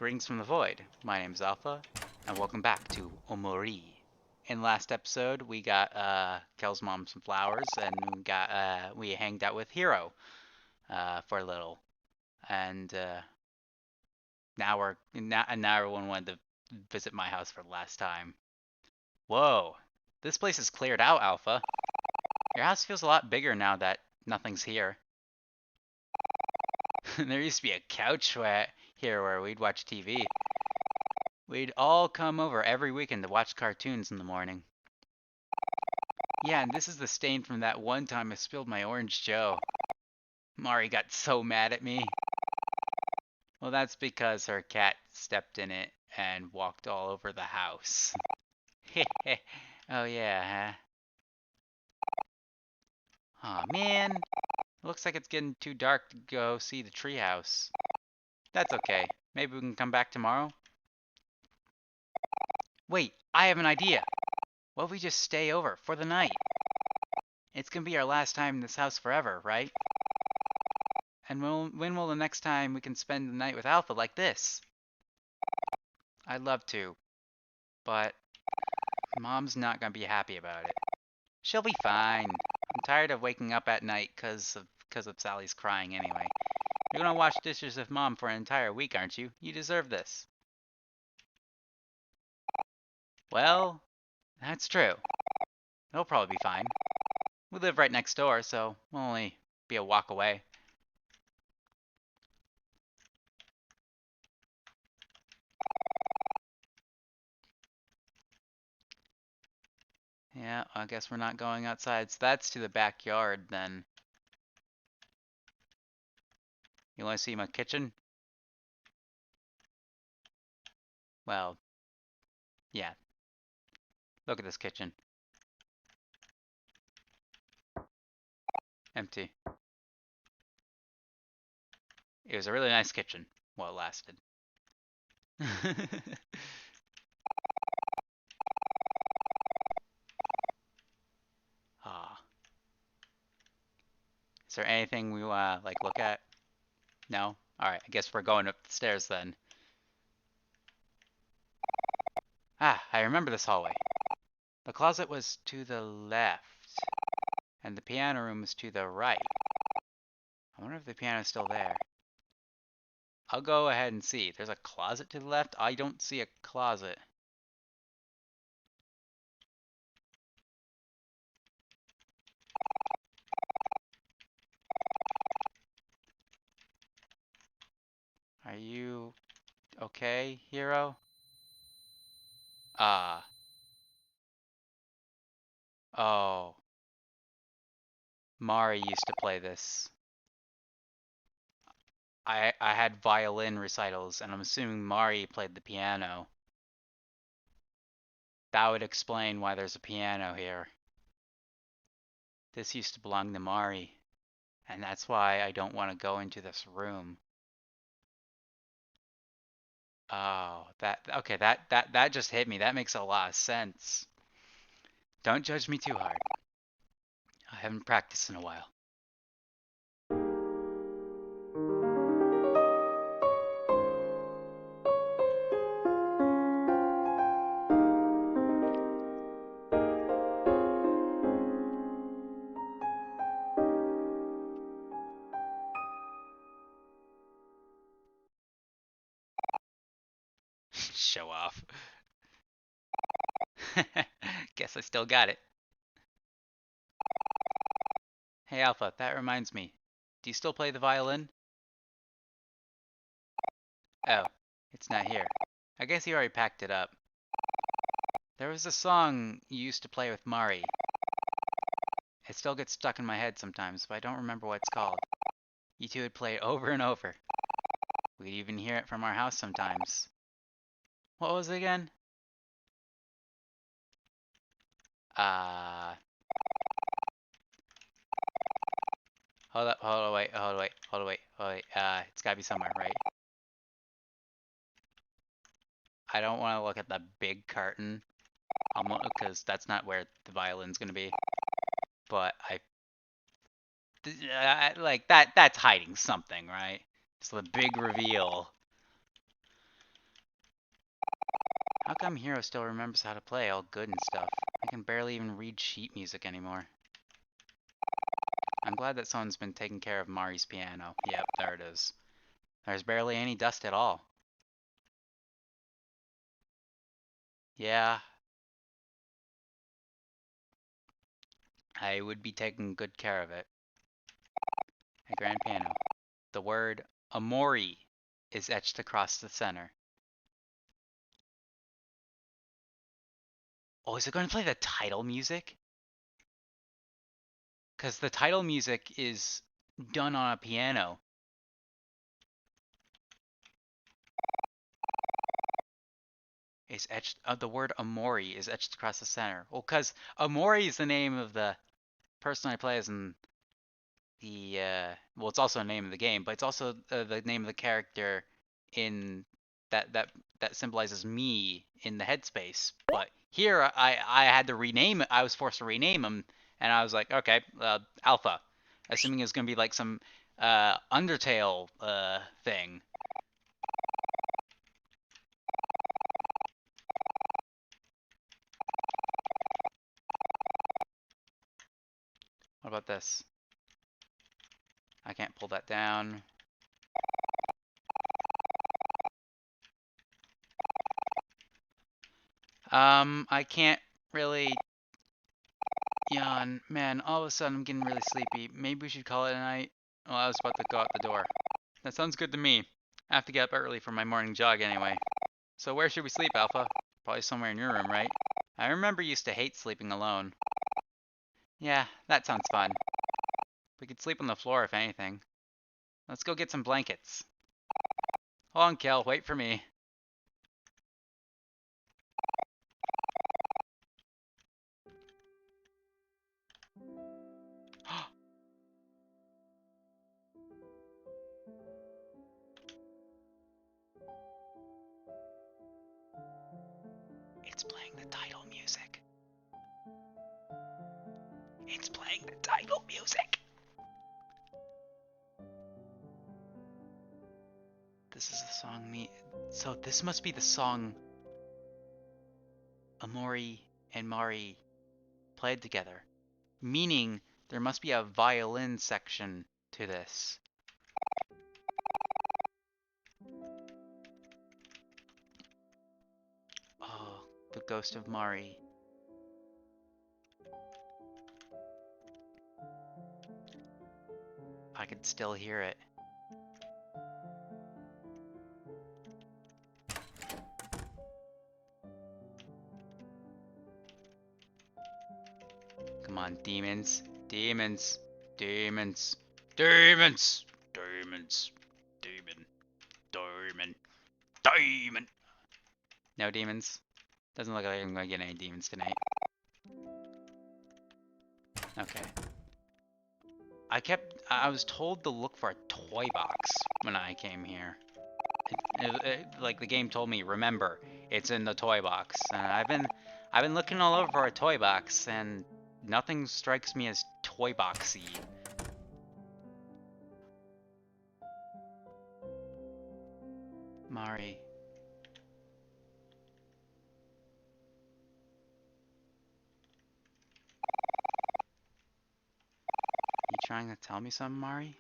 Greetings from the Void. My name's Alpha, and welcome back to Omori. In last episode, we got Kel's mom some flowers, and we hanged out with Hero for a little, and now everyone wanted to visit my house for the last time. Whoa, this place is cleared out, Alpha. Your house feels a lot bigger now that nothing's here. There used to be a couch here where we'd watch TV. We'd all come over every weekend to watch cartoons in the morning. Yeah, and this is the stain from that one time I spilled my orange joe. Mari got so mad at me. Well, that's because her cat stepped in it and walked all over the house. Oh yeah, huh? Aw, man. It looks like it's getting too dark to go see the treehouse. That's okay. Maybe we can come back tomorrow? Wait, I have an idea. What if we just stay over for the night? It's gonna be our last time in this house forever, right? And when will the next time we can spend the night with Alpha like this? I'd love to, but Mom's not gonna be happy about it. She'll be fine. I'm tired of waking up at night 'cause of Sally's crying anyway. You're gonna wash dishes with Mom for an entire week, aren't you? You deserve this. Well, that's true. It'll probably be fine. We live right next door, so we'll only be a walk away. Yeah, I guess we're not going outside, so that's to the backyard then. You want to see my kitchen? Well, yeah. Look at this kitchen. Empty. It was a really nice kitchen while it lasted. Ah. Is there anything we want to like look at? No? Alright, I guess we're going up the stairs then. Ah, I remember this hallway. The closet was to the left, and the piano room was to the right. I wonder if the piano's still there. I'll go ahead and see. There's a closet to the left? I don't see a closet. Are you okay, Hero? Ah. Oh. Mari used to play this. I had violin recitals, and I'm assuming Mari played the piano. That would explain why there's a piano here. This used to belong to Mari, and that's why I don't want to go into this room. Oh, okay, that just hit me. That makes a lot of sense. Don't judge me too hard. I haven't practiced in a while. Show off. Guess I still got it. Hey Alpha, that reminds me. Do you still play the violin? Oh, it's not here. I guess you already packed it up. There was a song you used to play with Mari. It still gets stuck in my head sometimes, but I don't remember what it's called. You two would play it over and over. We'd even hear it from our house sometimes. What was it again? Hold up, hold on, wait, hold on, wait, hold on, wait, hold on, wait. It's gotta be somewhere, right? I don't want to look at the big curtain, because that's not where the violin's gonna be. But like that's hiding something, right? It's the big reveal. How come Hero still remembers how to play all good and stuff? I can barely even read sheet music anymore. I'm glad that someone's been taking care of Mari's piano. Yep, there it is. There's barely any dust at all. Yeah. I would be taking good care of it. A grand piano. The word Omori is etched across the center. Oh, is it going to play the title music? Because the title music is done on a piano. Is etched. The word Omori is etched across the center. Well, because Omori is the name of the person I play as in the. Well, it's also the name of the game, but it's also the name of the character in that symbolizes me in the headspace. But here, I had to rename it. I was forced to rename him, and I was like, okay, Alpha, assuming it's gonna be like some Undertale thing. What about this? I can't pull that down. I can't really yawn. Man, all of a sudden I'm getting really sleepy. Maybe we should call it a night. Well, I was about to go out the door. That sounds good to me. I have to get up early for my morning jog anyway. So where should we sleep, Alpha? Probably somewhere in your room, right? I remember you used to hate sleeping alone. Yeah, that sounds fun. We could sleep on the floor if anything. Let's go get some blankets. Hold on, Kel, wait for me. It's playing the title music. It's playing the title music. This is the song So this must be the song Omori and Mari played together. Meaning there must be a violin section to this. Oh, the ghost of Mari. I could still hear it. Come on, demons. Demons. Demons. Demons. Demons. Demon. Demon. Demon. No demons. Doesn't look like I'm gonna get any demons tonight. Okay. I was told to look for a toy box when I came here. Like the game told me, remember, it's in the toy box. And I've been looking all over for a toy box, and nothing strikes me as toy boxy. Mari. You trying to tell me something, Mari?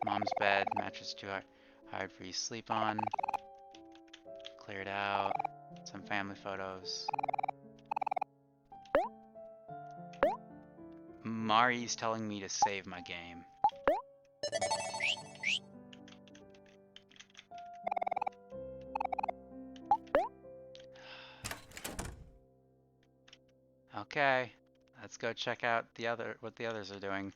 Mom's bed, mattress too hard for you to sleep on. Cleared out. Some family photos. Mari's telling me to save my game. Okay, let's go check out what the others are doing.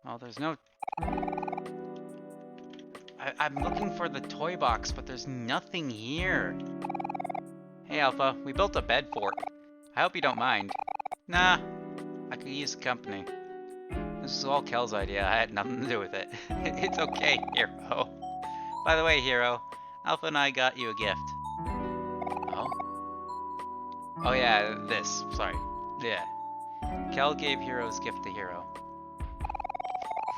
Well, there's no... I'm looking for the toy box, but there's nothing here. Hey, Alpha, we built a bed fort. I hope you don't mind. Nah, I could use the company. This is all Kel's idea. I had nothing to do with it. It's okay, Hero. By the way, Hero, Alpha and I got you a gift. Oh yeah, this. Sorry. Yeah. Kel gave Hero's gift to Hero.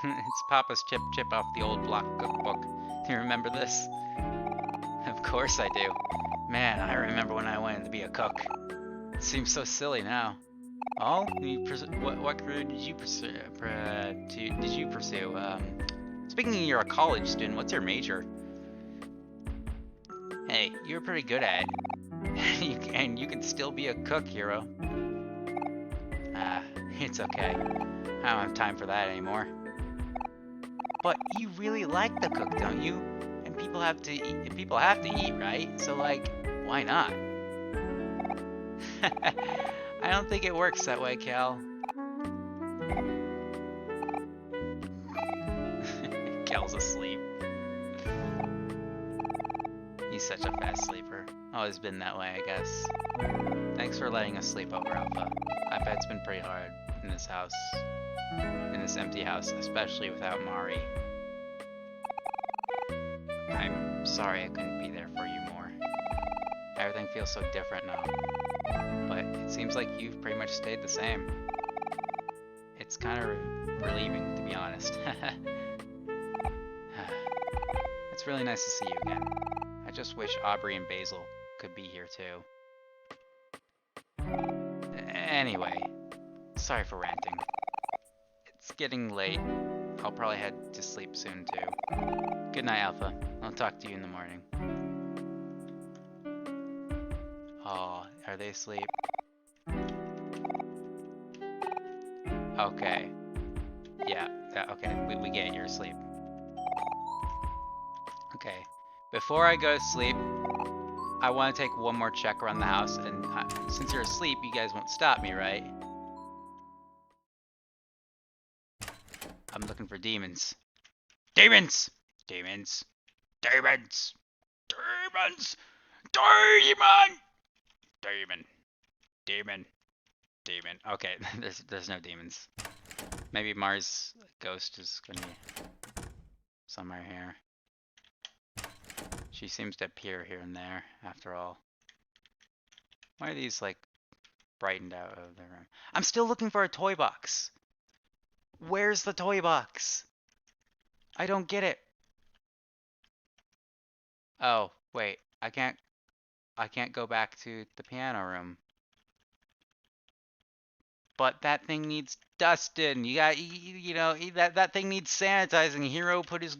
It's Papa's chip off the old block cookbook. Do you remember this? Of course I do. Man, I remember when I wanted to be a cook. It seems so silly now. Oh, what career did you pursue? Speaking of, you're a college student. What's your major? Hey, you're pretty good at it. And you can still be a cook, Hero. Ah, it's okay. I don't have time for that anymore. But you really like to cook, don't you? And people have to eat. People have to eat, right? So like, why not? I don't think it works that way, Cal. Cal's asleep. He's such a fast sleeper. Always been that way, I guess. Thanks for letting us sleep over, Alpha. I bet it's been pretty hard in this house. In this empty house, especially without Mari. I'm sorry I couldn't be there for you more. Everything feels so different now. But it seems like you've pretty much stayed the same. It's kind of relieving, to be honest. It's really nice to see you again. I just wish Aubrey and Basil could be here too. Anyway, sorry for ranting. It's getting late. I'll probably head to sleep soon too. Good night, Alpha. I'll talk to you in the morning. Oh, are they asleep? Okay. Yeah, okay, we get it, you're asleep. Okay. Before I go to sleep, I want to take one more check around the house, and since you're asleep, you guys won't stop me, right? I'm looking for demons. Demons! Demons! Demons! Demons! Demon! Demon. Demon. Demon. Okay, there's no demons. Maybe Mars ghost is gonna be somewhere here. She seems to appear here and there, after all. Why are these, like, brightened out of their room? I'm still looking for a toy box! Where's the toy box? I don't get it. Oh, wait. I can't go back to the piano room. But that thing needs dusting. You know, that thing needs sanitizing. Hero put his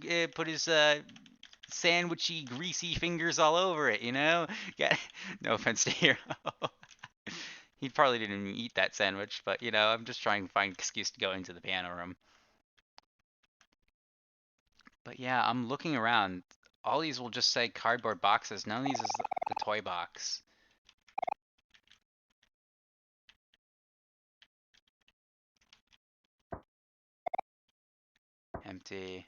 sandwichy, greasy fingers all over it, you know? Yeah, no offense to Hero. He probably didn't even eat that sandwich, but, you know, I'm just trying to find an excuse to go into the piano room. But yeah, I'm looking around. All these will just say cardboard boxes. None of these is the toy box. Empty.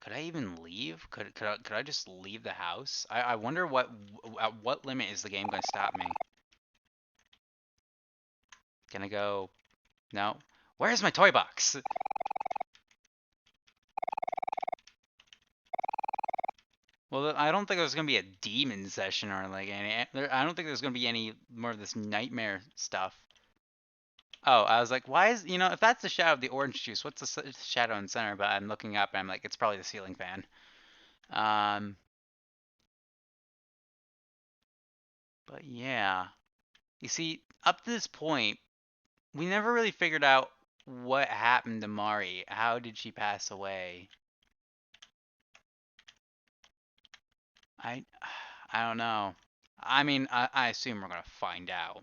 Could I even leave? Could I just leave the house? I wonder at what limit is the game going to stop me? Can I go? No. Where's my toy box? Well, I don't think there's going to be a demon session or like any. I don't think there's going to be any more of this nightmare stuff. Oh, I was like, why is, you know, if that's the shadow of the orange juice, what's the shadow in the center? But I'm looking up and I'm like, it's probably the ceiling fan. But yeah. You see, up to this point, we never really figured out what happened to Mari. How did she pass away? I I don't know. I mean, I assume we're gonna find out.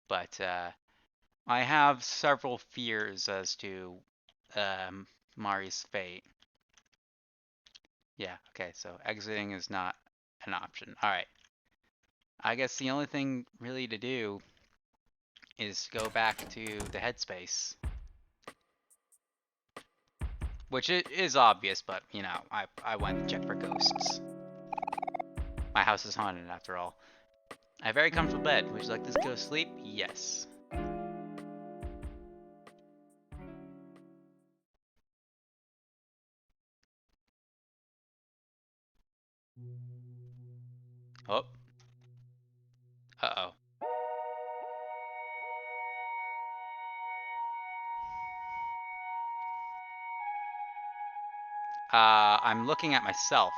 But I have several fears as to Mari's fate. Yeah, okay, so exiting is not an option. Alright. I guess the only thing really to do is go back to the headspace. Which it is obvious, but, you know, I went to check for ghosts. My house is haunted, after all. I have a very comfortable bed. Would you like to go to sleep? Yes. Oh, Uh-oh. I'm looking at myself.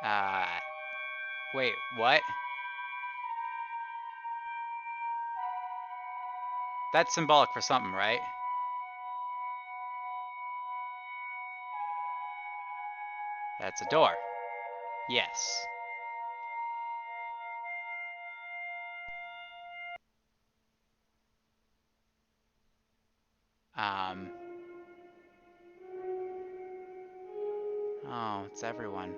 Uh, Wait, what? That's symbolic for something, right? That's a door. Yes. Um. Oh, it's everyone.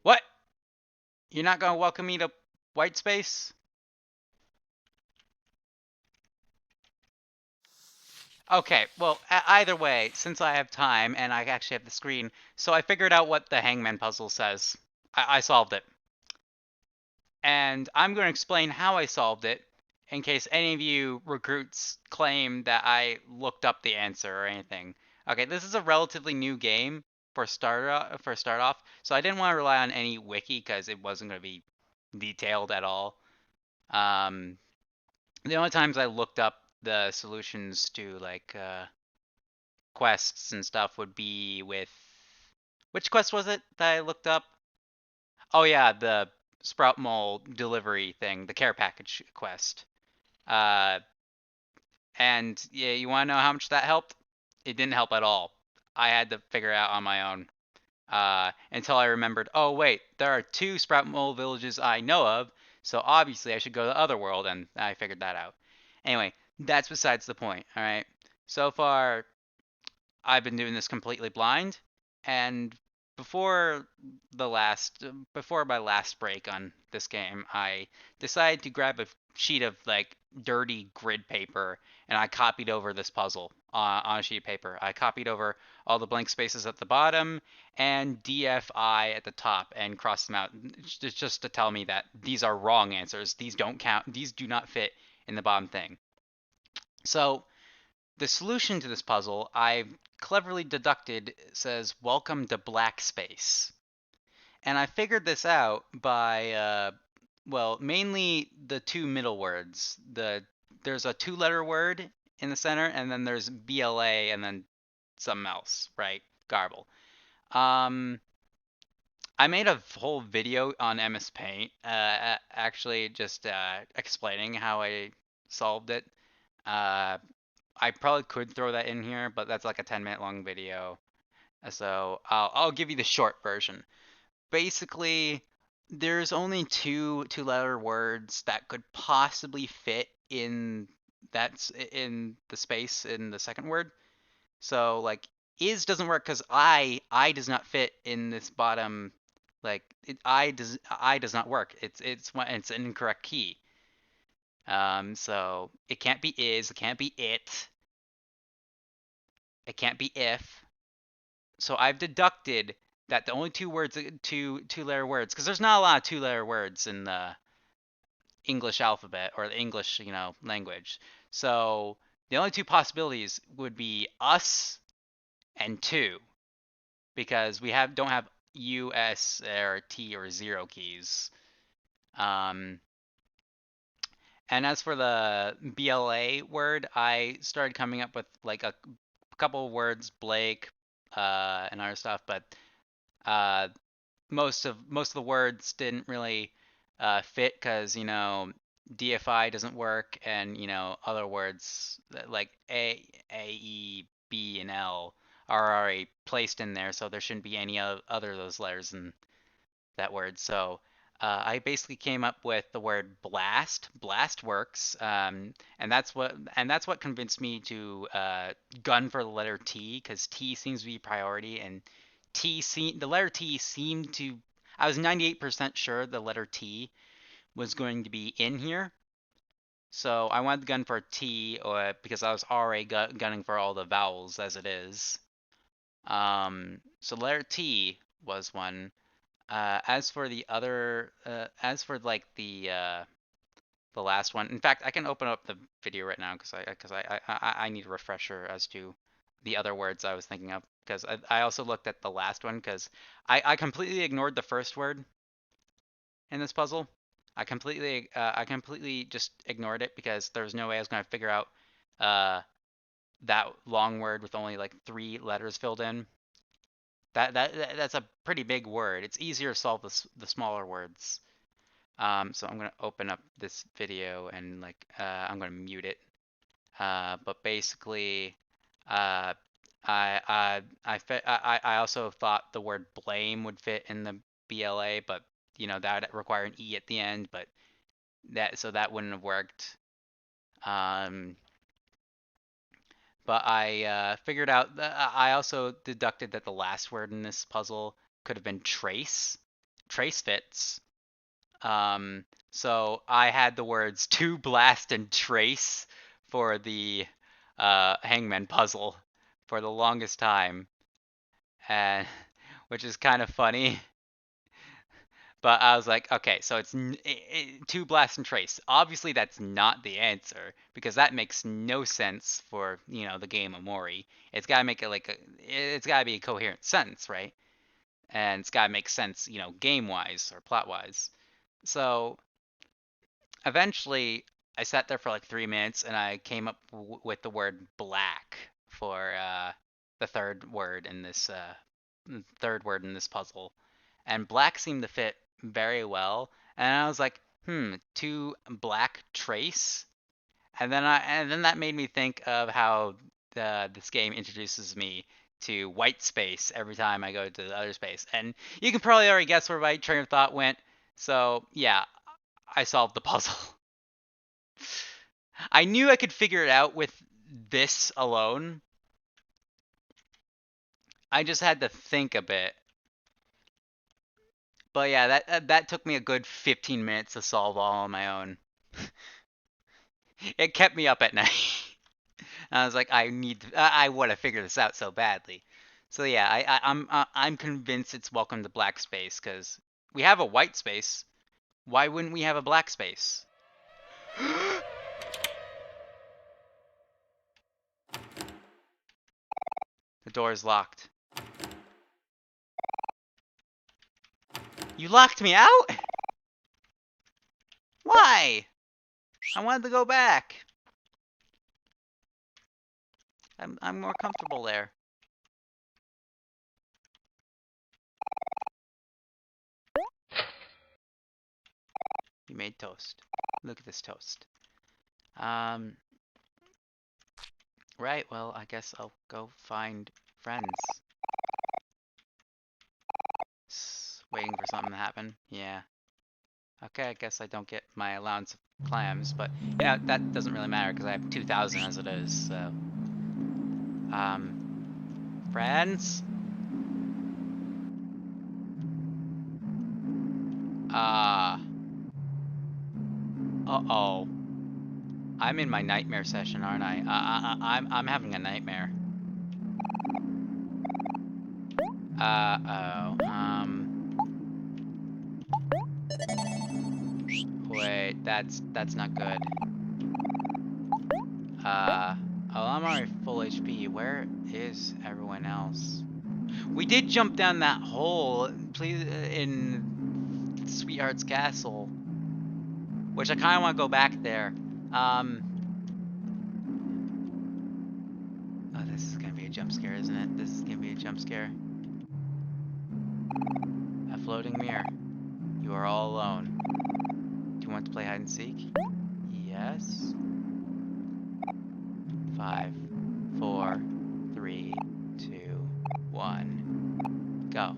What? You're not gonna welcome me to white space? Okay, well, either way, since I have time and I actually have the screen, so I figured out what the hangman puzzle says. I solved it. And I'm going to explain how I solved it in case any of you recruits claim that I looked up the answer or anything. Okay, this is a relatively new game for start off, so I didn't want to rely on any wiki because it wasn't going to be detailed at all. Um, the only times I looked up the solutions to like quests and stuff would be with which quest was it that I looked up? Oh yeah, the Sprout Mole delivery thing, the care package quest. Uh, and yeah, you want to know how much that helped? It didn't help at all. I had to figure it out on my own. Until I remembered, oh wait, there are two Sprout Mole villages I know of, so obviously I should go to the other world, and I figured that out. Anyway, that's besides the point, alright? So far, I've been doing this completely blind, and before before my last break on this game, I decided to grab a sheet of like dirty grid paper and I copied over this puzzle on a sheet of paper. I copied over all the blank spaces at the bottom and DFI at the top and crossed them out just to tell me that these are wrong answers. These don't count. These do not fit in the bottom thing. So the solution to this puzzle, I've cleverly deducted, says welcome to black space. And I figured this out by, well, mainly the two middle words. There's a two-letter word in the center, and then there's BLA, and then something else, right? Garble. Um, I made a whole video on MS Paint, actually just explaining how I solved it. Uh, I probably could throw that in here, but that's like a 10-minute long video. So I'll give you the short version. Basically, there's only two-letter words that could possibly fit in that's in the space in the second word. So like is doesn't work because I does not fit in this bottom like I does not work. It's an incorrect key. So it can't be is, it can't be it. It can't be if. So I've deducted that the only two-letter words, because there's not a lot of two-letter words in the English alphabet or the English, language. So the only two possibilities would be us and two, because we don't have U, S, or T or zero keys. Um, and as for the BLA word, I started coming up with like a couple of words, Blake, and other stuff, but uh, most of the words didn't really fit because DFI doesn't work, and other words like A, E, B, and L are already placed in there, so there shouldn't be any other of those letters in that word. So I basically came up with the word blast. Blast works, and that's what convinced me to gun for the letter T, because T seems to be priority, and the letter T seemed to. I was 98% sure the letter T was going to be in here, so I wanted to gun for T, because I was already gunning for all the vowels as it is. So letter T was one. As for the other, as for like the last one, in fact, I can open up the video right now because I need a refresher as to the other words I was thinking of because I also looked at the last one because I completely ignored the first word in this puzzle. I completely just ignored it because there was no way I was going to figure out uh, that long word with only like 3 letters filled in. That's a pretty big word. It's easier to solve the smaller words. So I'm gonna open up this video and like I'm gonna mute it. But basically, uh, I also thought the word blame would fit in the BLA, but you know that would require an E at the end, but that wouldn't have worked. Um, but I figured out that I also deducted that the last word in this puzzle could have been trace. Trace fits. So I had the words to blast and trace for the hangman puzzle for the longest time, and which is kind of funny. But I was like, okay, so it's to blast and trace. Obviously, that's not the answer because that makes no sense for the game Omori. It's gotta make it like it's gotta be a coherent sentence, right? And it's gotta make sense, game wise or plot wise. So eventually, I sat there for like 3 minutes and I came up with the word black for the third word in this puzzle, and black seemed to fit very well. And I was like, to black trace, and then that made me think of how this game introduces me to white space every time I go to the other space, and you can probably already guess where my train of thought went. So yeah, I solved the puzzle. I knew I could figure it out with this alone. I just had to think a bit. But yeah, that took me a good 15 minutes to solve all on my own. It kept me up at night. I was like, I want to figure this out so badly. So yeah, I'm convinced it's welcome to black space because we have a white space. Why wouldn't we have a black space? The door is locked. You locked me out? Why? I wanted to go back. I'm more comfortable there. You made toast. Look at this toast. Right, well, I guess I'll go find friends. Waiting for something to happen. Yeah. Okay, I guess I don't get my allowance of clams, but, that doesn't really matter because I have 2,000 as it is, so. Friends? Uh-oh. I'm in my nightmare session, aren't I? I'm having a nightmare. Uh-oh. Wait, that's not good. Oh, I'm already full HP. Where is everyone else? We did jump down that hole, please, in Sweetheart's Castle, which I kind of want to go back there. Oh, this is gonna be a jump scare, isn't it? This is gonna be a jump scare. A floating mirror. You are all alone. Do you want to play hide and seek? Yes. 5, 4, 3, 2, 1, go.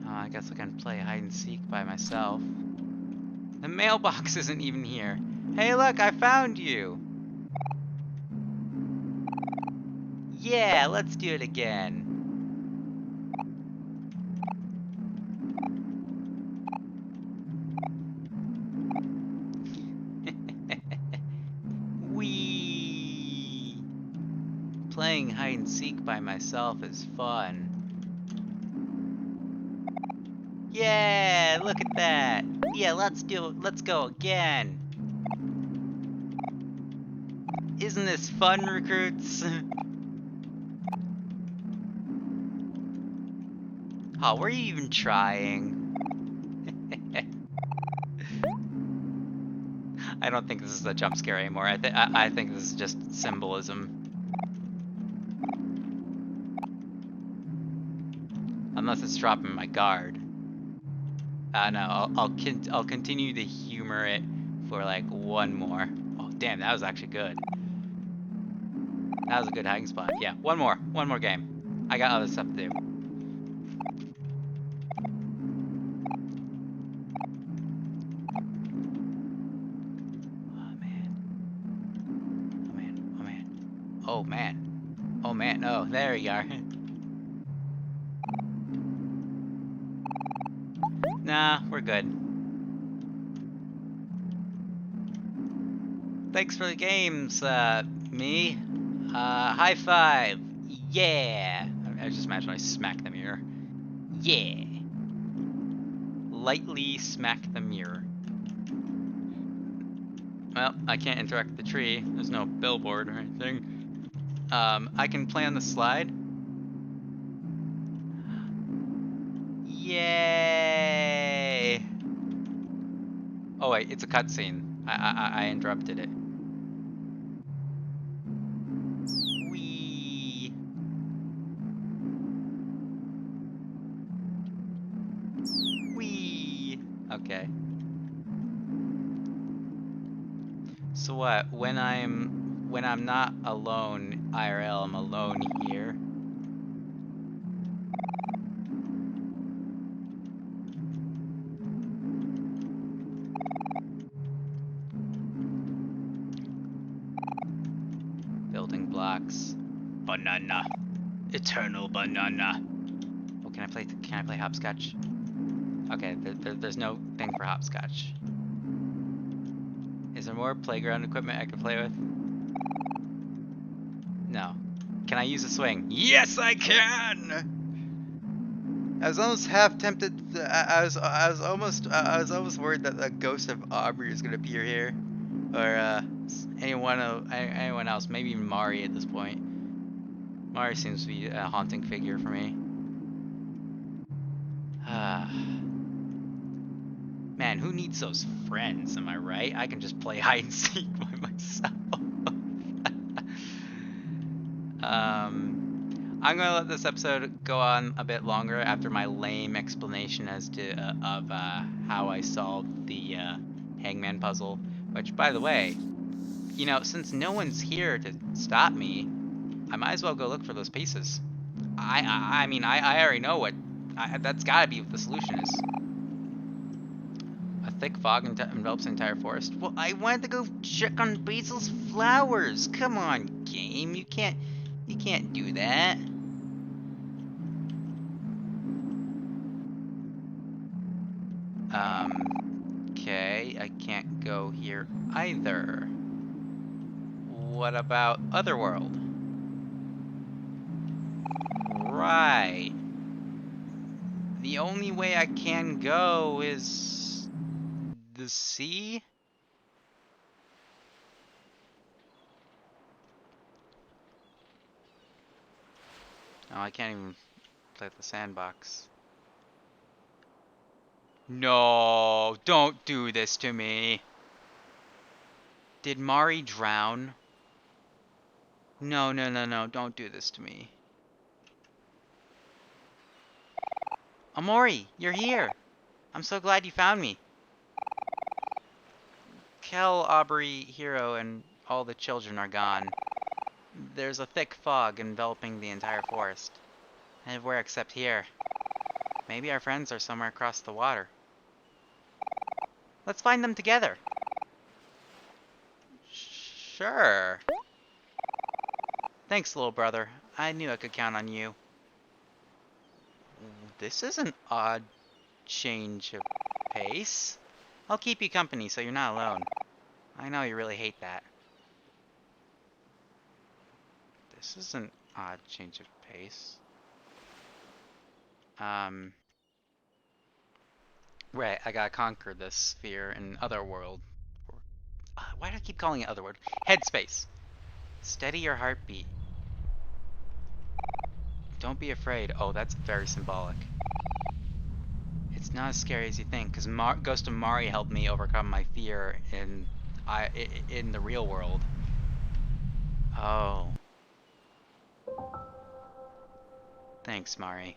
Oh, I guess I can play hide and seek by myself. The mailbox isn't even here. Hey, look, I found you. Yeah, let's do it again. Wee. Playing hide and seek by myself is fun. Yeah, look at that. Yeah, let's go again. Isn't this fun, recruits? Oh, were you even trying? I don't think this is a jump scare anymore. I think this is just symbolism. Unless it's dropping my guard. No, I'll continue to humor it for like one more. Oh, damn, that was actually good. That was a good hiding spot. Yeah, one more game. I got other stuff to do. Oh man. Oh man. Oh man. Oh man. Oh man. Oh, there you are. Nah, we're good. Thanks for the games, me. High five. Yeah. I just imagine I smack the mirror. Yeah. Lightly smack the mirror. Well, I can't interact with the tree. There's no billboard or anything. I can play on the slide. Yay! Oh wait, it's a cutscene. I interrupted it. Wee. Wee. Okay. So what? When I'm not alone IRL, I'm alone here. Building blocks. Banana. Eternal banana. Oh, can I play hopscotch? Okay, there's no thing for hopscotch. Is there more playground equipment I can play with? No. Can I use a swing? Yes, I can! I was almost half tempted. I was almost worried that the ghost of Aubrey is gonna appear here, or anyone else, maybe even Mari at this point. Mari seems to be a haunting figure for me. Man, who needs those friends? Am I right? I can just play hide and seek by myself. I'm gonna let this episode go on a bit longer after my lame explanation as to how I solved the hangman puzzle. Which, by the way, you know, since no one's here to stop me, I might as well go look for those pieces. I mean, I already know what. That's gotta be what the solution is. A thick fog envelops the entire forest. Well, I wanted to go check on Basil's flowers. Come on, game. You can't do that. Okay, I can't go here either. What about Otherworld? Right. The only way I can go is the sea? Oh, I can't even play the sandbox. No, don't do this to me. Did Mari drown? No, don't do this to me. Omori, you're here. I'm so glad you found me. Kel, Aubrey, Hero, and all the children are gone. There's a thick fog enveloping the entire forest. Everywhere except here. Maybe our friends are somewhere across the water. Let's find them together. Sure. Thanks, little brother. I knew I could count on you. This is an odd change of pace. I'll keep you company so you're not alone. I know you really hate that. This is an odd change of pace. Right, I gotta conquer this sphere in Otherworld. Why do I keep calling it Otherworld? Headspace. Steady your heartbeat. Don't be afraid. Oh, that's very symbolic. It's not as scary as you think, because Ghost of Mari helped me overcome my fear in the real world. Oh. Thanks, Mari.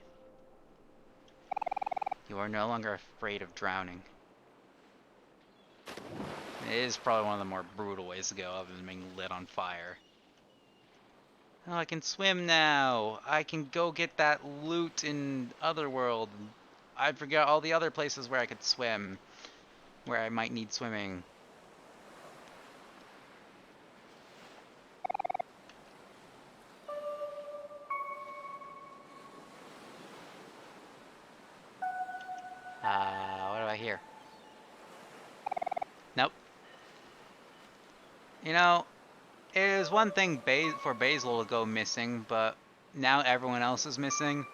You are no longer afraid of drowning. It is probably one of the more brutal ways to go, other than being lit on fire. Oh, I can swim now! I can go get that loot in Otherworld. I forgot all the other places where I could swim. Where I might need swimming. What do I hear? Nope. You know, it is one thing for Basil to go missing, but now everyone else is missing.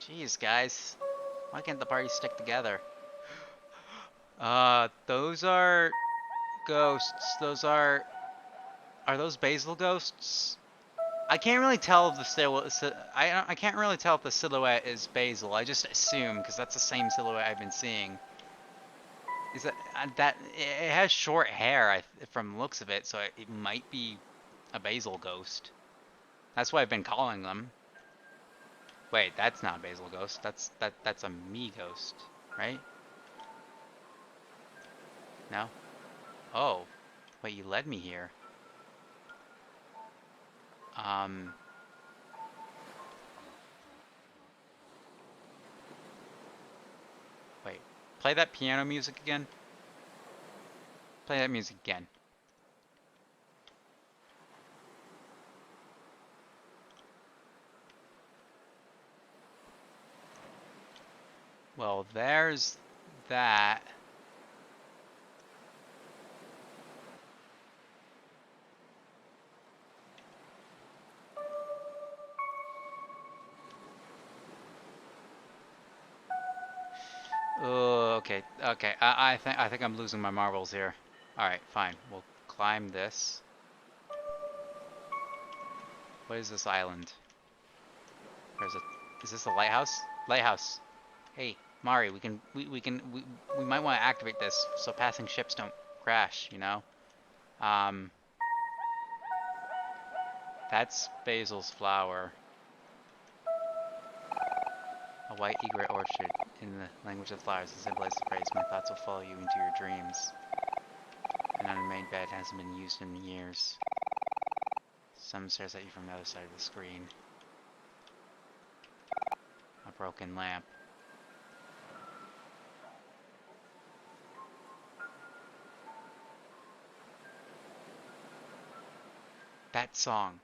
Jeez, guys. Why can't the party stick together? Those are ghosts. Are those Basil ghosts? I can't really tell if the I can't really tell if the silhouette is Basil. I just assume because that's the same silhouette I've been seeing. Is that it has short hair from the looks of it, so it might be a Basil ghost. That's what I've been calling them. Wait, that's not a Basil ghost. That's a me ghost, right? No? Oh. Wait, you led me here. Wait. Play that piano music again. Play that music again. Well, there's that. Oh, okay, okay. I think I'm losing my marbles here. All right, fine. We'll climb this. What is this island? Is this a lighthouse? Lighthouse. Hey, Mari, we might want to activate this so passing ships don't crash, you know? That's Basil's flower. A white egret orchard. In the language of flowers, it symbolizes the phrase, my thoughts will follow you into your dreams. An unmade bed hasn't been used in years. Someone stares at you from the other side of the screen. A broken lamp. That song.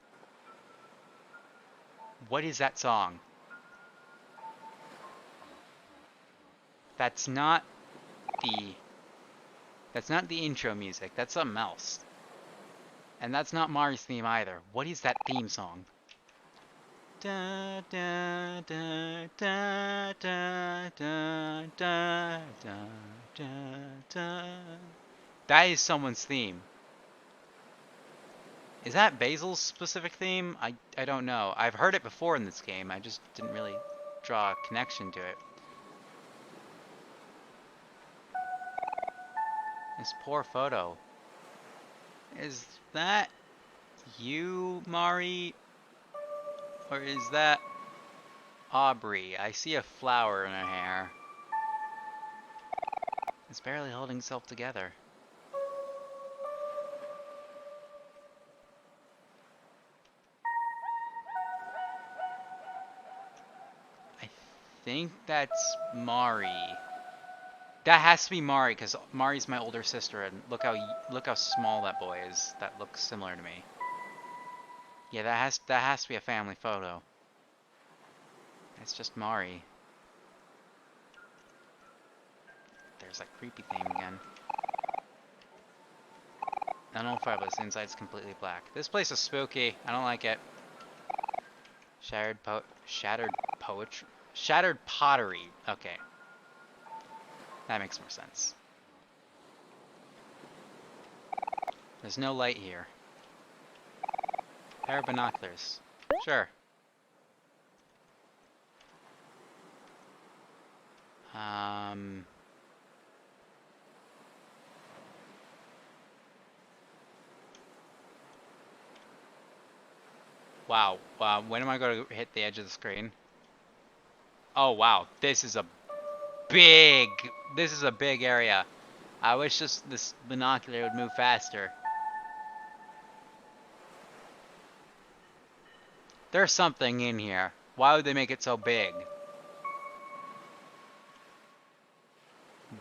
What is that song? That's not the intro music. That's something else. And that's not Mari's theme either. What is that theme song? Da, da, da, da, da, da, da, da, da, da. That is someone's theme. Is that Basil's specific theme? I don't know. I've heard it before in this game. I just didn't really draw a connection to it. This poor photo. Is that you, Mari? Or is that Aubrey? I see a flower in her hair. It's barely holding itself together. I think that's Mari. That has to be Mari, because Mari's my older sister, and look how small that boy is. That looks similar to me. Yeah, that has to be a family photo. It's just Mari. There's that creepy thing again. I don't know if I was inside's completely black. This place is spooky. I don't like it. Shattered poetry. Shattered pottery. Okay. That makes more sense. There's no light here. Pair of binoculars. Sure. Wow. When am I going to hit the edge of the screen? Oh, wow. This is a big area. I wish this binocular would move faster. There's something in here. Why would they make it so big?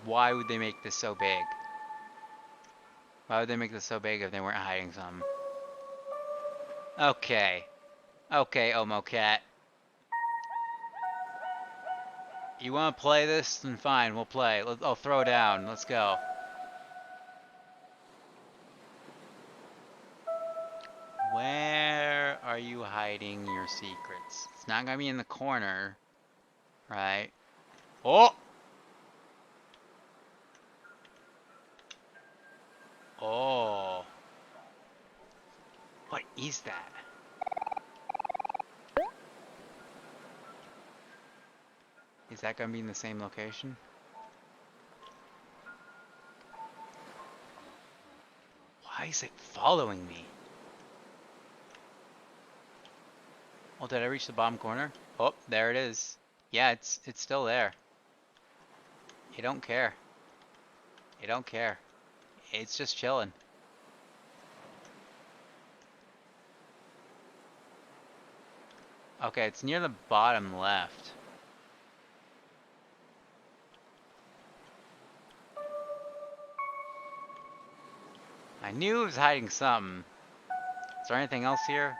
Why would they make this so big? Why would they make this so big if they weren't hiding something? Okay. Okay, Omocat. You want to play this? Then fine, we'll play. I'll throw down. Let's go. Where are you hiding your secrets? It's not gonna be in the corner, right? Oh! Oh. What is that? Is that gonna be in the same location? Why is it following me? Oh, did I reach the bottom corner? Oh, there it is. Yeah, it's still there. You don't care. You don't care. It's just chilling. Okay, it's near the bottom left. I knew it was hiding something. Is there anything else here?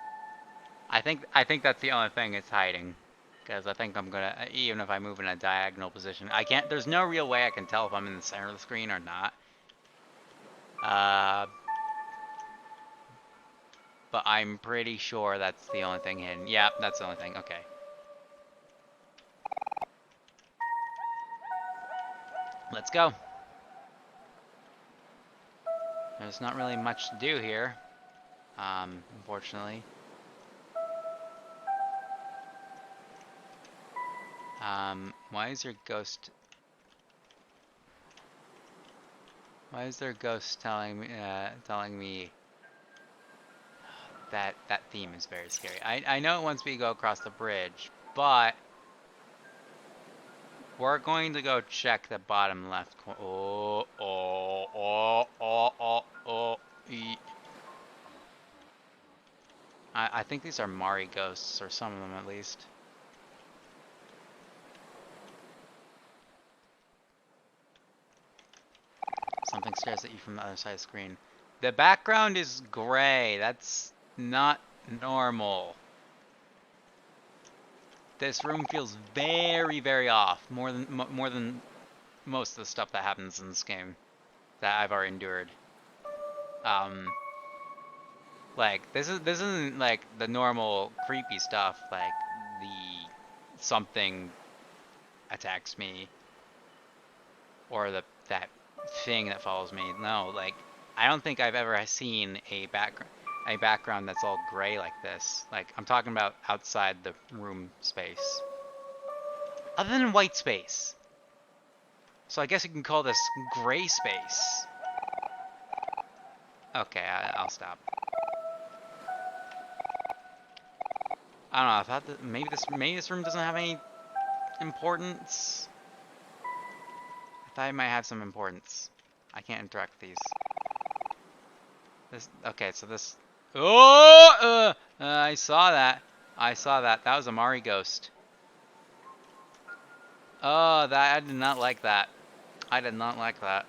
I think that's the only thing it's hiding. Because I think I'm gonna, even if I move in a diagonal position, I can't, there's no real way I can tell if I'm in the center of the screen or not. But I'm pretty sure that's the only thing hidden. Yeah, that's the only thing. Okay. Let's go. There's not really much to do here. Unfortunately. Why is your ghost... Why is there a ghost telling me that theme is very scary? I know it wants me to go across the bridge, but we're going to go check the bottom left corner. I think these are Mari ghosts, or some of them at least. Something stares at you from the other side of the screen. The background is gray. That's not normal. This room feels very, very off. More than most of the stuff that happens in this game that I've already endured. Like this isn't like the normal creepy stuff. Like something attacks me, or that thing that follows me. No, like I don't think I've ever seen a background that's all gray like this. Like I'm talking about outside the room space, other than white space. So I guess you can call this gray space. Okay, I'll stop. I don't know. I thought that maybe this room doesn't have any importance. I thought it might have some importance. I can't interact with these. Okay, so this. Oh! I saw that. I saw that. That was a Mari ghost. Oh, I did not like that. I did not like that.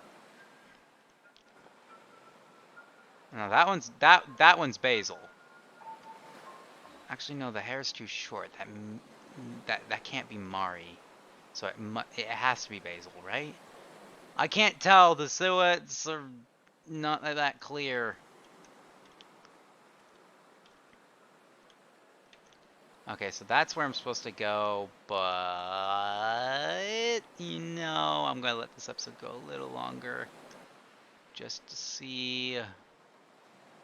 No, that one's Basil. Actually, no, the hair's too short. That can't be Mari. So it has to be Basil, right? I can't tell. The silhouettes are not that clear. Okay, so that's where I'm supposed to go, but you know, I'm gonna let this episode go a little longer just to see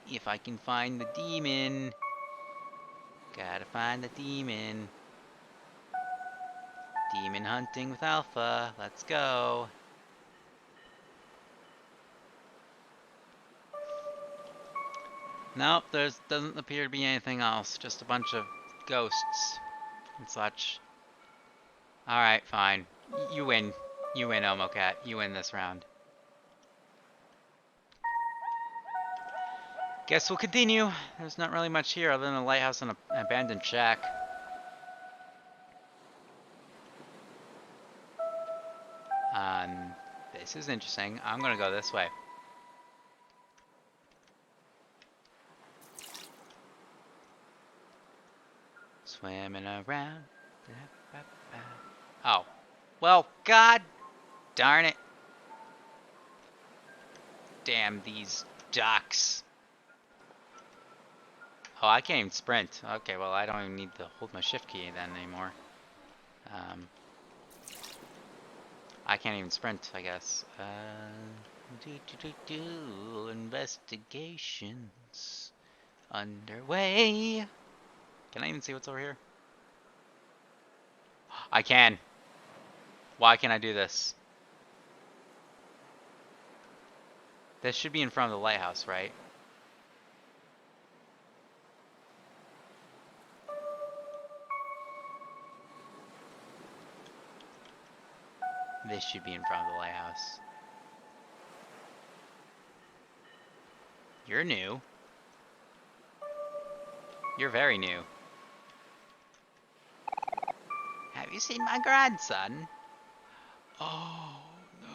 if I can find the demon. Gotta find the demon. Demon hunting with Alpha. Let's go. Nope, there doesn't appear to be anything else. Just a bunch of ghosts and such. Alright, fine. You win. You win, Omocat. You win this round. Guess we'll continue. There's not really much here other than a lighthouse and an abandoned shack. This is interesting. I'm gonna go this way. Swimming around. Oh. Well, god darn it. Damn these ducks. Oh, I can't even sprint. Okay, well, I don't even need to hold my shift key then anymore. I can't even sprint, I guess. Investigations underway. Can I even see what's over here? I can. Why can't I do this? This should be in front of the lighthouse, right? This should be in front of the lighthouse. You're new. You're very new. Have you seen my grandson? Oh, no.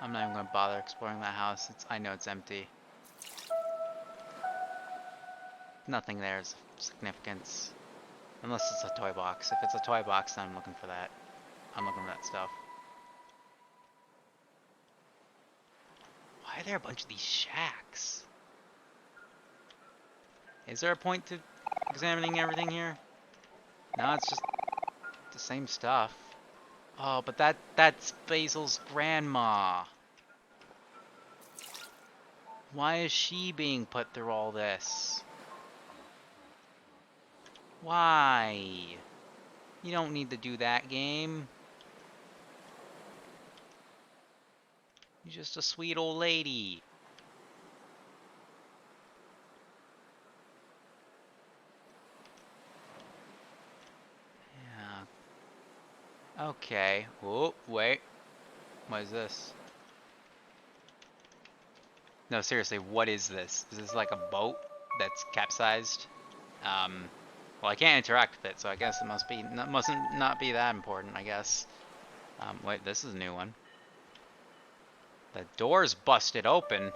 I'm not even gonna bother exploring that house. I know it's empty. Nothing there is of significance. Unless it's a toy box. If it's a toy box, then I'm looking for that. I'm looking for that stuff. Why are there a bunch of these shacks? Is there a point to examining everything here? No, it's just the same stuff. Oh, but that's Basil's grandma. Why is she being put through all this? Why? You don't need to do that, game. You're just a sweet old lady. Yeah. Okay. Oh, wait. What is this? No, seriously, what is this? Is this like a boat that's capsized? Well, I can't interact with it, so I guess it mustn't not be that important, I guess. Wait, this is a new one. The door's busted open.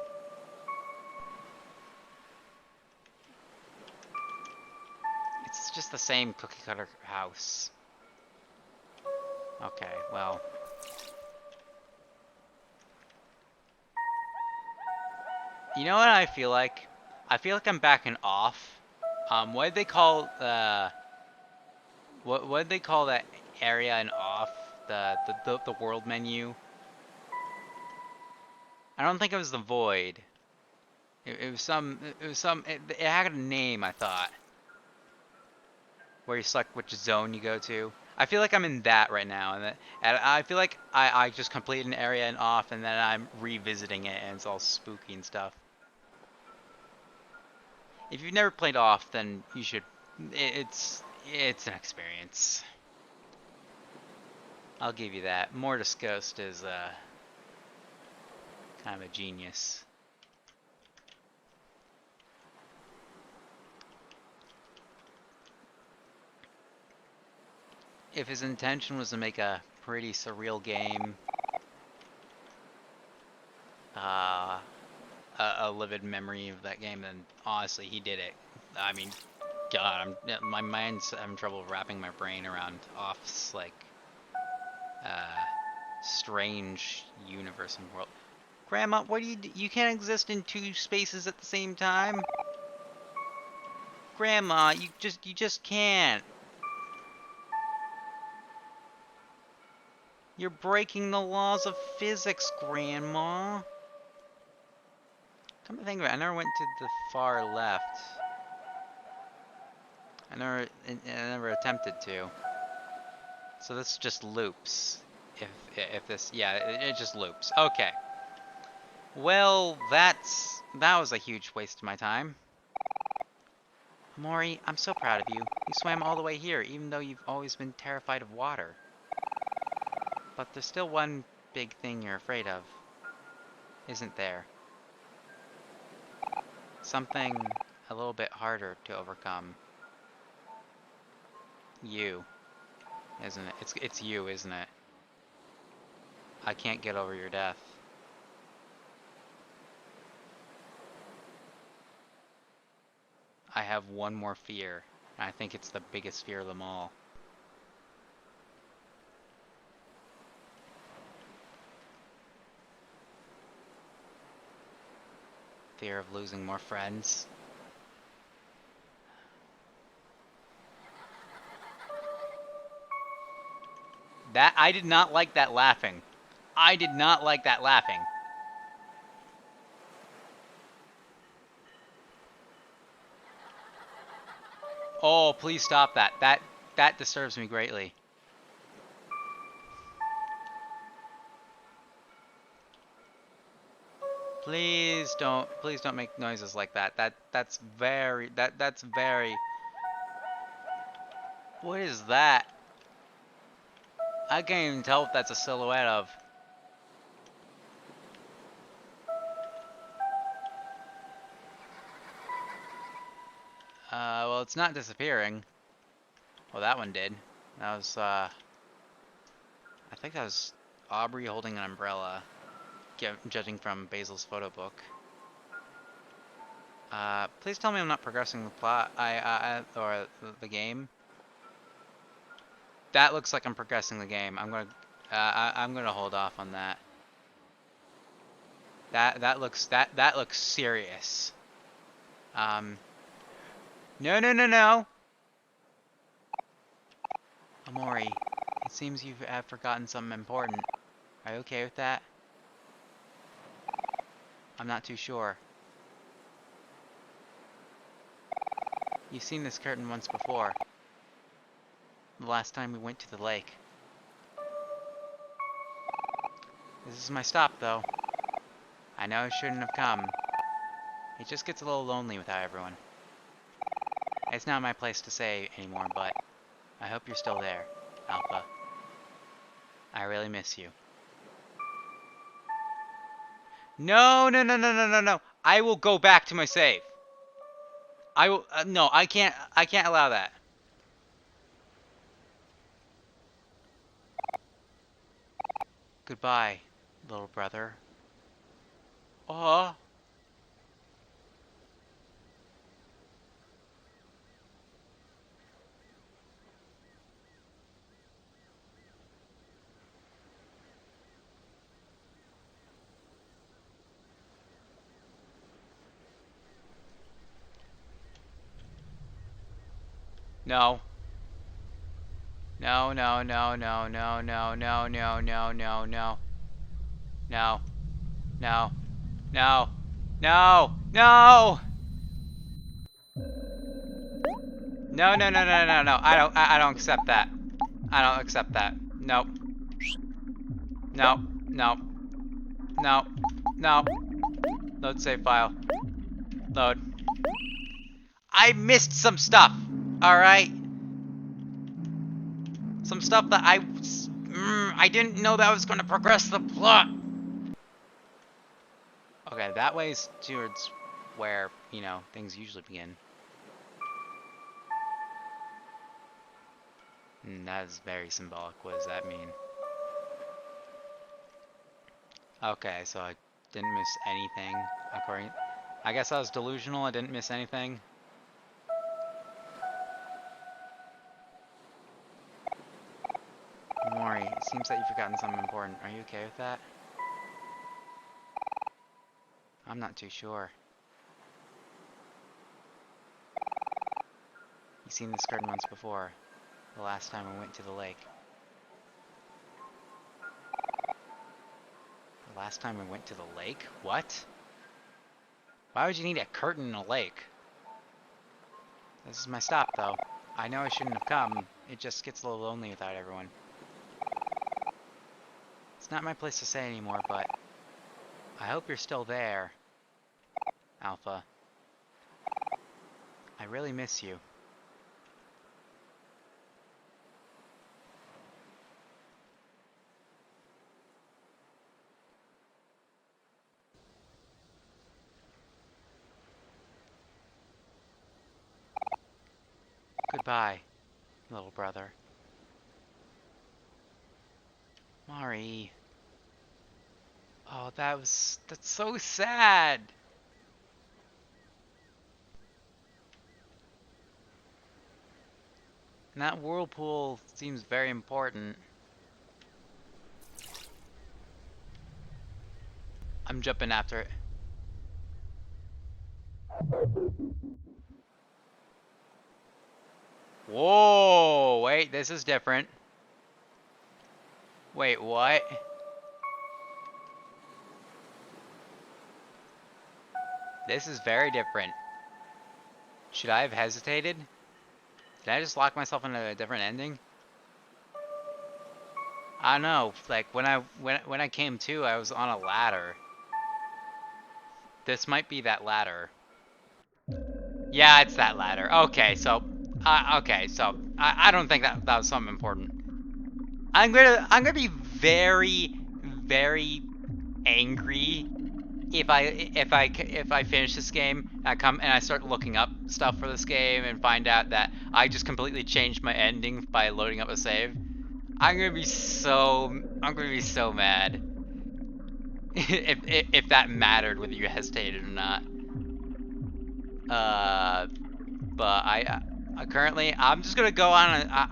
It's just the same cookie cutter house. Okay, well. You know what I feel like? I feel like I'm backing off. What did they call what did they call that area in off? The world menu? I don't think it was the void. It was it had a name, I thought. Where you select which zone you go to. I feel like I'm in that right now, and I feel like I just completed an area and off, and then I'm revisiting it, and it's all spooky and stuff. If you've never played off, then you should. It's an experience. I'll give you that. Mortis Ghost is kind of a genius. If his intention was to make a pretty surreal game, a livid memory of that game, then honestly, he did it. I mean, God, my mind's having trouble wrapping my brain around Off's, like, strange universe and world. Grandma, what do you do? You can't exist in two spaces at the same time. Grandma, you just can't. You're breaking the laws of physics, Grandma. Come to think of it, I never went to the far left. I never attempted to. So this just loops. If this, yeah, it just loops. Okay. Well, that was a huge waste of my time. Omori, I'm so proud of you. You swam all the way here, even though you've always been terrified of water. But there's still one big thing you're afraid of, isn't there? Something a little bit harder to overcome. You, isn't it? It's you, isn't it? I can't get over your death. I have one more fear, and I think it's the biggest fear of them all. Fear of losing more friends. I did not like that laughing. I did not like that laughing. Oh, please stop that. That disturbs me greatly. Please don't make noises like that. That's very What is that? I can't even tell if that's a silhouette of. Well, it's not disappearing. Well, that one did. That was, I think that was Aubrey holding an umbrella, judging from Basil's photo book. Please tell me I'm not progressing the plot, or the game. That looks like I'm progressing the game. I'm gonna hold off on that. That looks serious. No. Omori, it seems you have forgotten something important. Are you okay with that? I'm not too sure. You've seen this curtain once before. The last time we went to the lake. This is my stop, though. I know I shouldn't have come. It just gets a little lonely without everyone. It's not my place to say anymore, but I hope you're still there, Alpha. I really miss you. No. I will go back to my save. I will, no, I can't allow that. Goodbye, little brother. Oh. No. No. No. I don't accept that. I don't accept that. Nope. No. Load save file. Load. I missed some stuff. Alright? Some stuff that I didn't know that was going to progress the plot. Okay, that way's towards where, you know, things usually begin. That is very symbolic. What does that mean? Okay, so I didn't miss anything, according... I guess I was delusional, I didn't miss anything. Omori, it seems that you've forgotten something important. Are you okay with that? I'm not too sure. You've seen this curtain once before. The last time we went to the lake. The last time we went to the lake? What? Why would you need a curtain in a lake? This is my stop, though. I know I shouldn't have come. It just gets a little lonely without everyone. It's not my place to say anymore, but I hope you're still there, Alpha. I really miss you. Goodbye, little brother. Mari. Oh, that's so sad. And that whirlpool seems very important. I'm jumping after it. Whoa, wait, this is different. Wait, what? This is very different. Should I have hesitated? Did I just lock myself into a different ending? I don't know. Like when I came to, I was on a ladder. This might be that ladder. Yeah, it's that ladder. Okay, so I don't think that was something important. I'm gonna be very, very angry if I finish this game and I start looking up stuff for this game and find out that I just completely changed my ending by loading up a save. I'm gonna be so mad if that mattered whether you hesitated or not. But I currently I'm just gonna go on a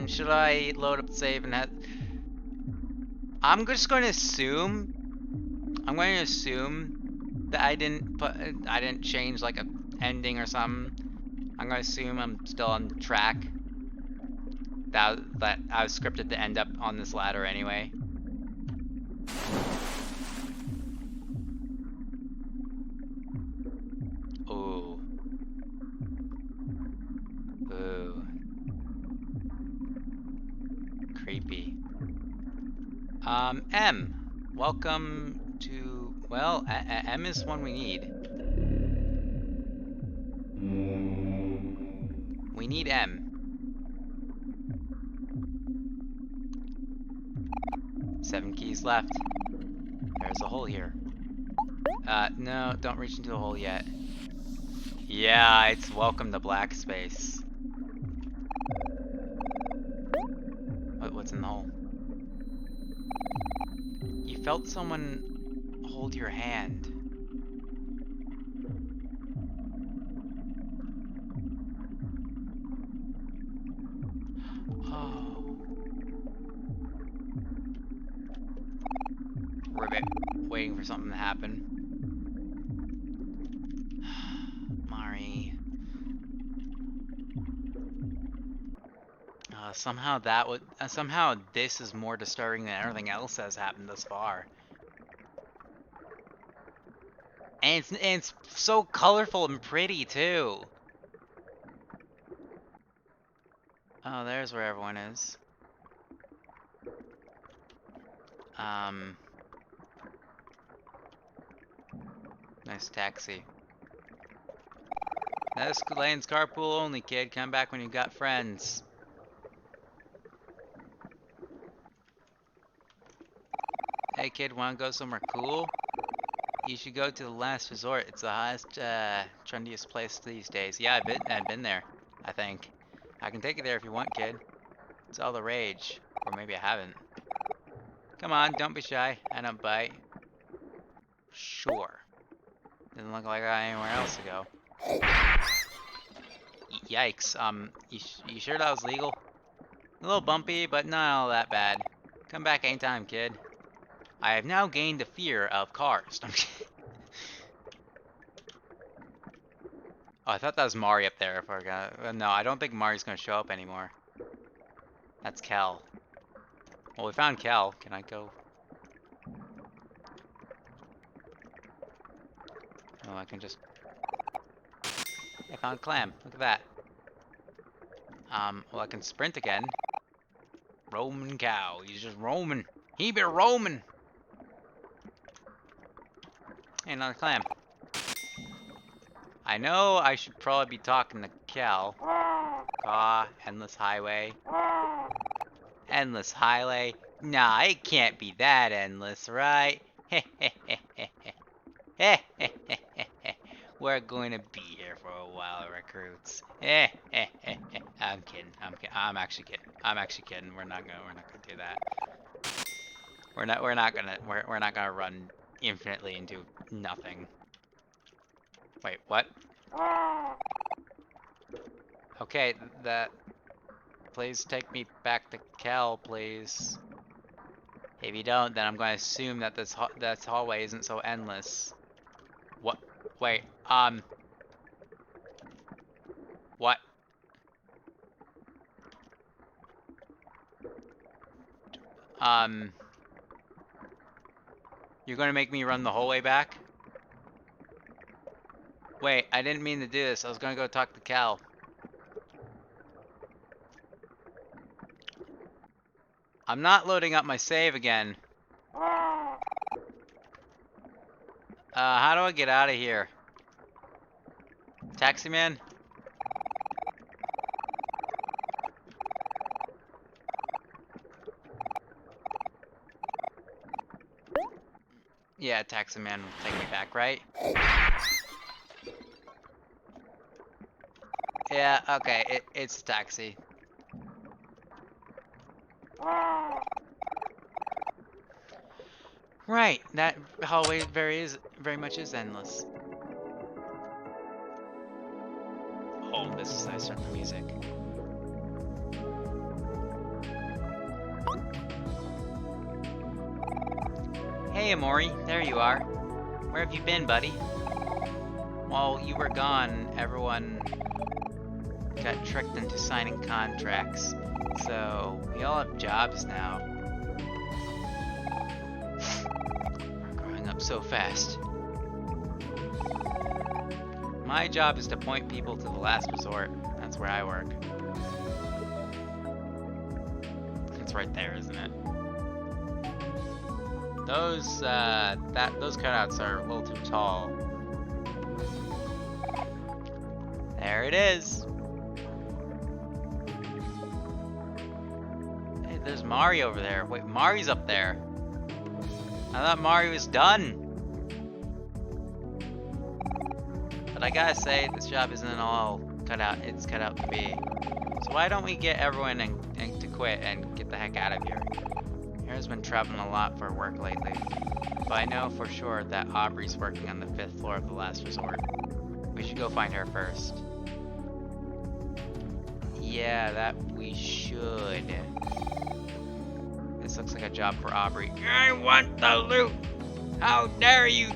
should I load up the save and I'm just going to assume that I didn't change like a ending or something. I'm going to assume I'm still on track. That I was scripted to end up on this ladder anyway. Ooh. Ooh. Creepy. M. Welcome to, well, M is one we need. We need M. 7 keys left. There's a hole here. No, don't reach into the hole yet. Yeah, it's welcome to black space. What's in the hole? You felt someone hold your hand. Oh. Ribbit. Waiting for something to happen. Mari. Somehow this is more disturbing than everything else that has happened thus far. And it's so colorful and pretty too. Oh, there's where everyone is. Nice taxi. This lane's carpool only, kid. Come back when you've got friends. Hey kid, wanna go somewhere cool? You should go to the Last Resort. It's the highest, trendiest place these days. Yeah, I've been there, I think. I can take you there if you want, kid. It's all the rage. Or maybe I haven't. Come on, don't be shy. I don't bite. Sure. Doesn't look like I got anywhere else to go. Yikes. You sure that was legal? A little bumpy, but not all that bad. Come back anytime, kid. I have now gained the fear of cars. Oh, I thought that was Mari up there. If I got... No, I don't think Mari's gonna show up anymore. That's Kel. Well, we found Kel. Can I go? Oh, I can just... I found Clam. Look at that. Well, I can sprint again. Roman cow. He's just roaming. He be roaming. Hey, another Clam. I know I should probably be talking to Kel. Caw, endless highway. Endless highway. Nah, it can't be that endless, right? We're going to be here for a while, recruits. I'm kidding. I'm actually kidding. We're not gonna do that. We're not gonna run infinitely into nothing. Wait, what? Okay, please take me back to Kel, please. If you don't, then I'm going to assume that this hallway isn't so endless. What? Wait, what? You're going to make me run the whole way back? Wait, I didn't mean to do this. I was going to go talk to Cal. I'm not loading up my save again. How do I get out of here? Taxi man? Yeah, taxi man will take me back, right? Yeah, okay, it's a taxi. Right, that hallway very much is endless. Oh, this is nice start the music. Hey Omori, there you are. Where have you been, buddy? While you were gone, everyone got tricked into signing contracts. So, we all have jobs now. We're growing up so fast. My job is to point people to the last resort. That's where I work. It's right there, isn't it? Those cutouts are a little too tall. There it is. Hey, there's Mari over there. Wait, Mari's up there. I thought Mari was done. But I gotta say, this job isn't all cut out. It's cut out to be. So why don't we get everyone to quit and get the heck out of here? Harry's been traveling a lot for work lately, but I know for sure that Aubrey's working on the 5th floor of the last resort. We should go find her first. Yeah, that we should. This looks like a job for Aubrey. I want the loot! How dare you!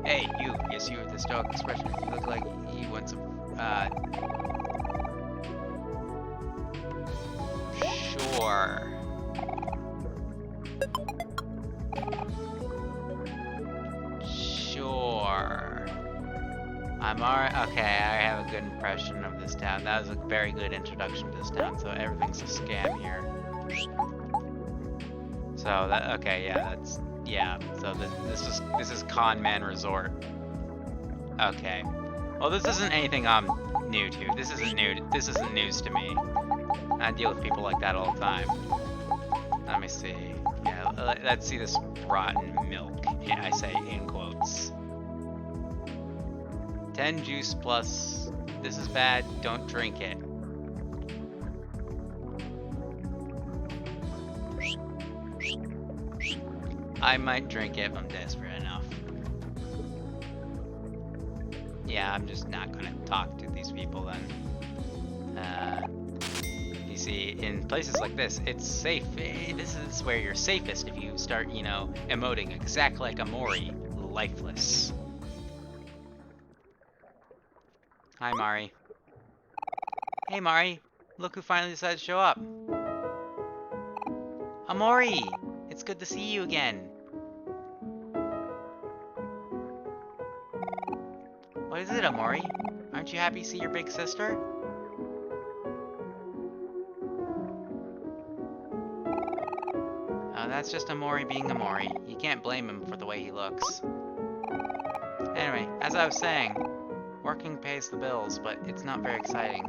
Hey, you. Yes, you with the stoic expression. You look like you want some, Sure. Sure. I'm alright. Okay, I have a good impression of this town. That was a very good introduction to this town, so everything's a scam here. So that, okay, yeah, that's, yeah. So this is Con Man Resort. Okay. Well, this isn't anything I'm new to. This isn't news to me. I deal with people like that all the time. Let me see. Yeah, let's see this rotten milk. Yeah, I say in quotes. 10 juice plus. This is bad. Don't drink it. I might drink it if I'm desperate enough. Yeah, I'm just not gonna talk to these people then. You see, in places like this, it's safe. This is where you're safest if you start, you know, emoting exactly like Omori, lifeless. Hi, Mari. Hey, Mari. Look who finally decided to show up. Omori! It's good to see you again. What is it, Omori? Aren't you happy to see your big sister? Oh, that's just Omori being Omori. You can't blame him for the way he looks. Anyway, as I was saying, working pays the bills, but it's not very exciting.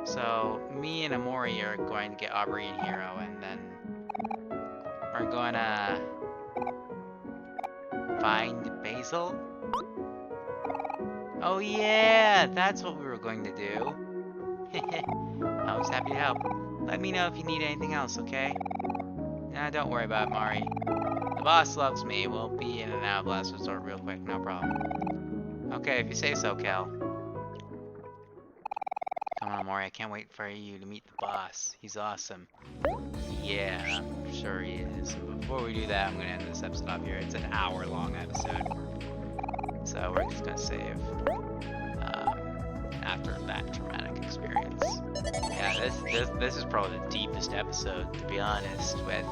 So, me and Omori are going to get Aubrey and Hero, and then we're gonna find Basil? Oh yeah, that's what we were going to do. I was happy to help. Let me know if you need anything else, okay? Nah, don't worry about it, Mari. The boss loves me. We'll be in and out of Last Resort real quick, no problem. Okay, if you say so, Cal. Come on, Omori, I can't wait for you to meet the boss. He's awesome. Yeah, I'm sure he is. But before we do that, I'm gonna end this episode off here. It's an hour-long episode. So we're just gonna save after that traumatic experience. Yeah, this is probably the deepest episode, to be honest, with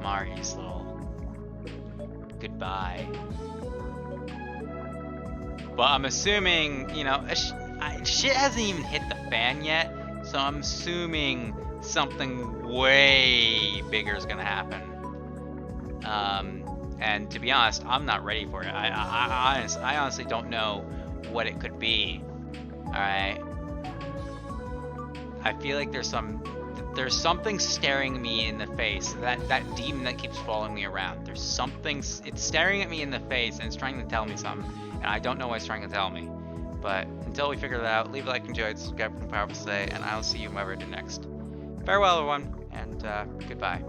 Mari's little goodbye. But I'm assuming, you know, shit hasn't even hit the fan yet, so I'm assuming something way bigger is gonna happen. And to be honest, I'm not ready for it. I honestly don't know what it could be. All right. I feel like there's something staring me in the face. That demon that keeps following me around. There's something. It's staring at me in the face and it's trying to tell me something, and I don't know what it's trying to tell me. But until we figure that out, leave a like, enjoy, subscribe for Powerful Say, and I'll see you whoever I do next. Farewell, everyone, and goodbye.